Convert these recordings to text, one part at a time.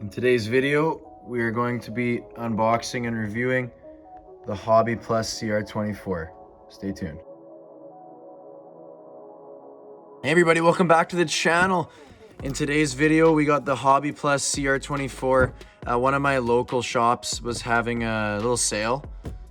In today's video, we are going to be unboxing and reviewing the Hobby Plus CR-24. Stay tuned. Hey everybody, welcome back to the channel. In today's video, we got the Hobby Plus CR-24. One of my local shops was having a little sale.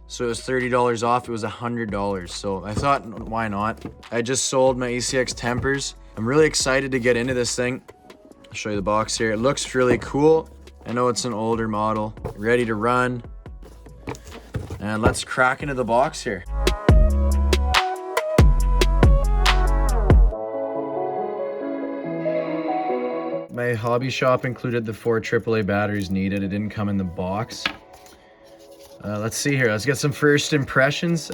So it was $30 off, it was $100. So I thought, why not? I just sold my ACX tempers. I'm really excited to get into this thing. I'll show you the box here. It looks really cool. I know it's an older model, ready to run. And let's crack into the box here. My hobby shop included the 4 AAA batteries needed. It didn't come in the box. Let's see here. Let's get some first impressions.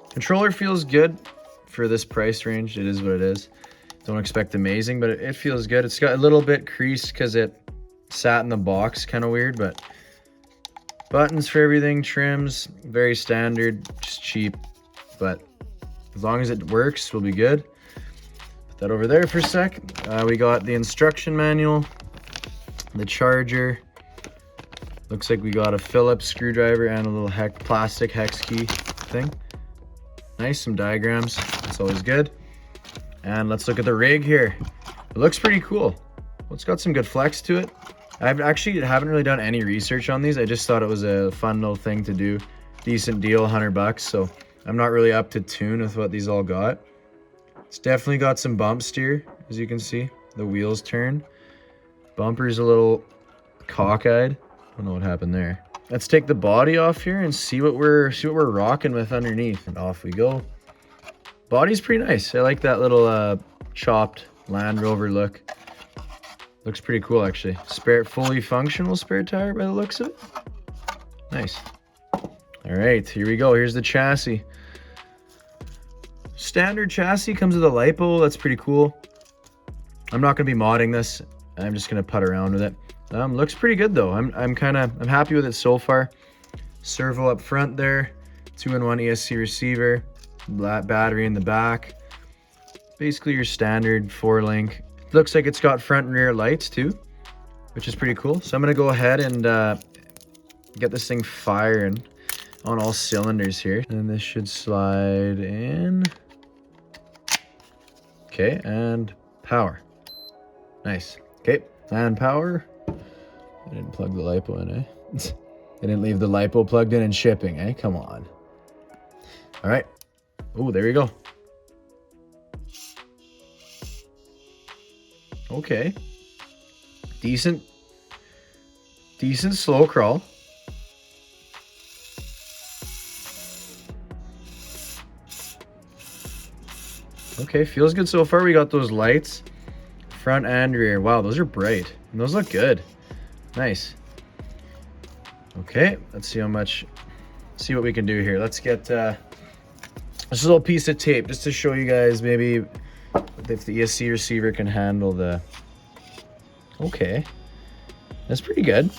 Controller feels good for this price range. It is what it is. Don't expect amazing, but it feels good. It's got a little bit creased because it sat in the box, kind of weird, but buttons for everything, trims, very standard, just cheap, but as long as it works, we'll be good. Put that over there for a sec. We got the instruction manual, the charger. Looks like we got a Phillips screwdriver and a little plastic hex key thing. Nice, some diagrams, that's always good. And let's look at the rig here. It looks pretty cool. Well, it's got some good flex to it. I haven't really done any research on these. I just thought it was a fun little thing to do. Decent deal, $100. So I'm not really up to tune with what these all got. It's definitely got some bump steer, as you can see. The wheels turn. Bumper's a little cockeyed. I don't know what happened there. Let's take the body off here and see what we're rocking with underneath. And off we go. Body's pretty nice. I like that little chopped Land Rover look. Looks pretty cool actually. Fully functional spare tire by the looks of it. Nice. All right, here we go. Here's the chassis. Standard chassis, comes with a lipo. That's pretty cool. I'm not gonna be modding this. I'm just gonna putt around with it. Looks pretty good though. I'm happy with it so far. Servo up front there, 2-in-1 ESC receiver, battery in the back. Basically your standard 4-link. Looks like it's got front and rear lights too, which is pretty cool. So I'm gonna go ahead and get this thing firing on all cylinders here. And this should slide in. Okay, and power. Nice. Okay, and power. I didn't plug the lipo in, eh? I didn't leave the lipo plugged in shipping, eh? Come on. All right. Oh, there we go. Okay. Decent slow crawl. Okay, feels good so far. We got those lights, front and rear. Wow, those are bright. And those look good. Nice. Okay, let's see what we can do here. Let's get this little piece of tape just to show you guys maybe if the ESC receiver can handle the... Okay, that's pretty good.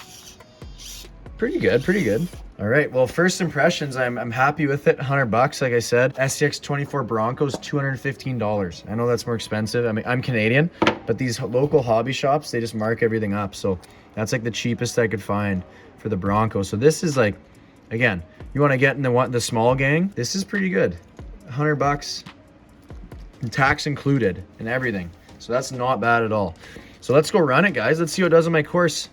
Pretty good. All right, well, first impressions, I'm happy with it. $100, like I said. CR-24 Broncos, $215. I know that's more expensive. I mean, I'm Canadian, but these local hobby shops, they just mark everything up. So that's like the cheapest I could find for the Broncos. So this is like, again, you want to get in the small gang, this is pretty good. $100. Tax included and everything, so that's not bad at all. So let's go run it, guys. Let's see what it does on my course.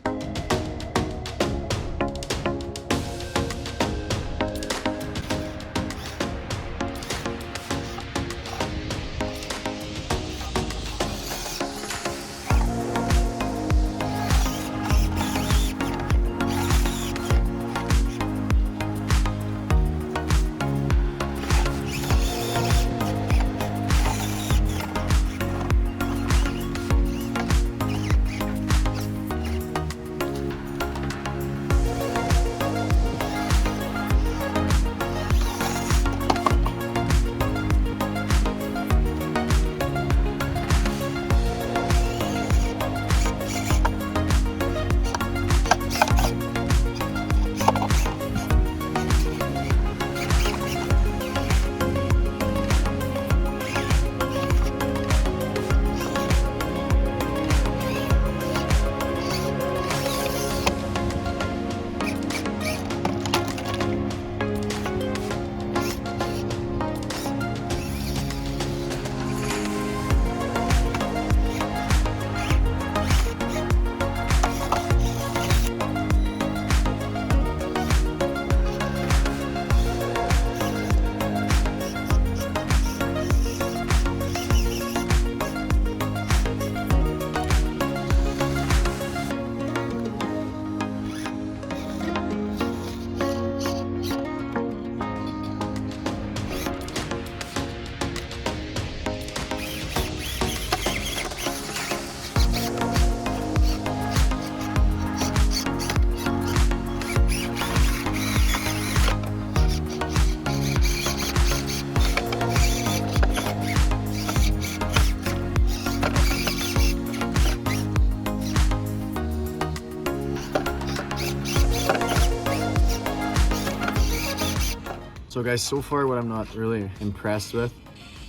So guys, so far what I'm not really impressed with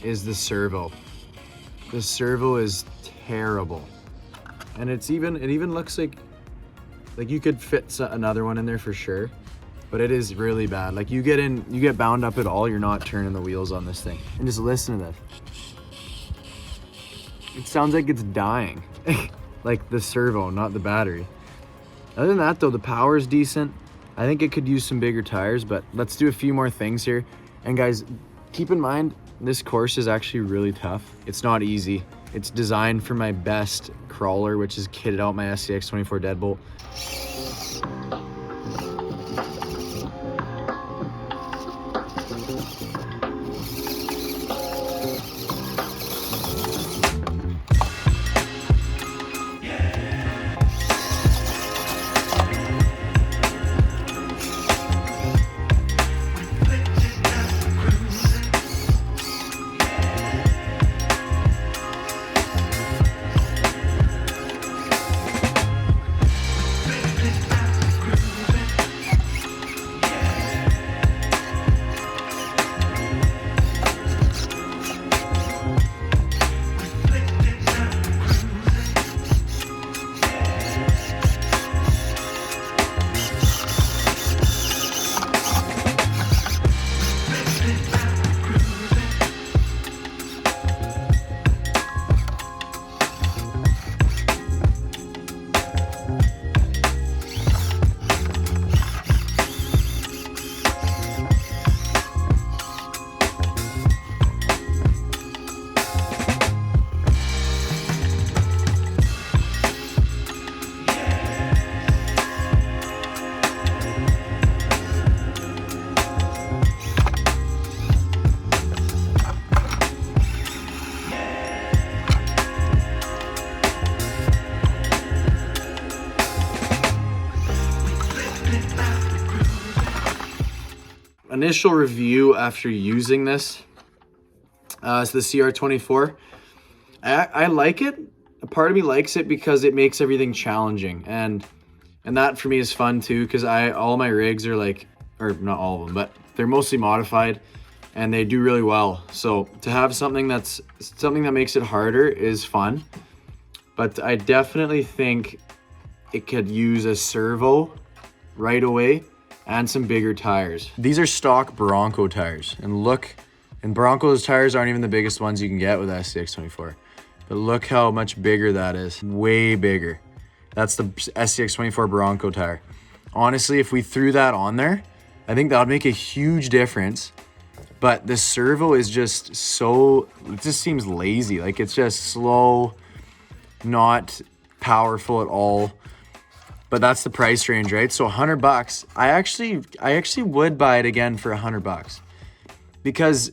is the servo. The servo is terrible. And it even looks like you could fit another one in there for sure, but it is really bad. Like you get bound up at all, you're not turning the wheels on this thing. And just listen to this. It sounds like it's dying. Like the servo, not the battery. Other than that though, the power is decent. I think it could use some bigger tires, but let's do a few more things here. And guys, keep in mind, this course is actually really tough. It's not easy. It's designed for my best crawler, which is kitted out my SCX-24 deadbolt. Initial review after using this is the CR-24. I like it. A part of me likes it because it makes everything challenging, and that for me is fun too, because all my rigs are like, or not all of them, but they're mostly modified and they do really well. So to have something that makes it harder is fun, but I definitely think it could use a servo right away and some bigger tires. These are stock Bronco tires, and Bronco's tires aren't even the biggest ones you can get with SCX-24, but look how much bigger that is, way bigger. That's the SCX-24 Bronco tire. Honestly, if we threw that on there, I think that would make a huge difference, but the servo is just it just seems lazy. Like it's just slow, not powerful at all. But that's the price range, right? So $100. I actually would buy it again for $100 because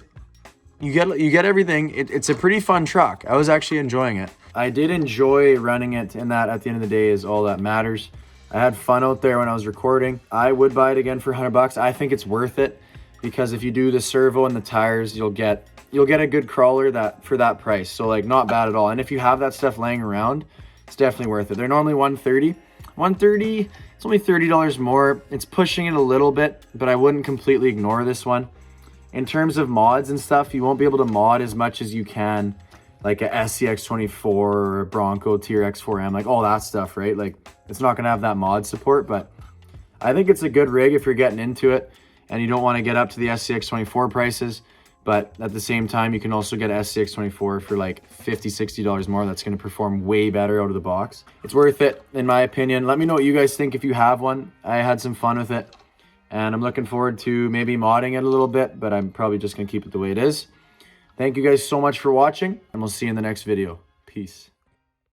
you get everything. It's a pretty fun truck. I was actually enjoying it. I did enjoy running it, and that at the end of the day is all that matters. I had fun out there when I was recording. I would buy it again for $100. I think it's worth it because if you do the servo and the tires, you'll get a good crawler for that price. So like not bad at all. And if you have that stuff laying around, it's definitely worth it. They're normally $130. $130, it's only $30 more. It's pushing it a little bit, but I wouldn't completely ignore this one. In terms of mods and stuff, you won't be able to mod as much as you can like a SCX-24 or a Bronco TRX4M, like all that stuff, right? Like it's not gonna have that mod support, but I think it's a good rig if you're getting into it and you don't wanna get up to the SCX-24 prices. But at the same time, you can also get SCX-24 for like $50, $60 more. That's gonna perform way better out of the box. It's worth it, in my opinion. Let me know what you guys think if you have one. I had some fun with it, and I'm looking forward to maybe modding it a little bit, but I'm probably just gonna keep it the way it is. Thank you guys so much for watching, and we'll see you in the next video. Peace.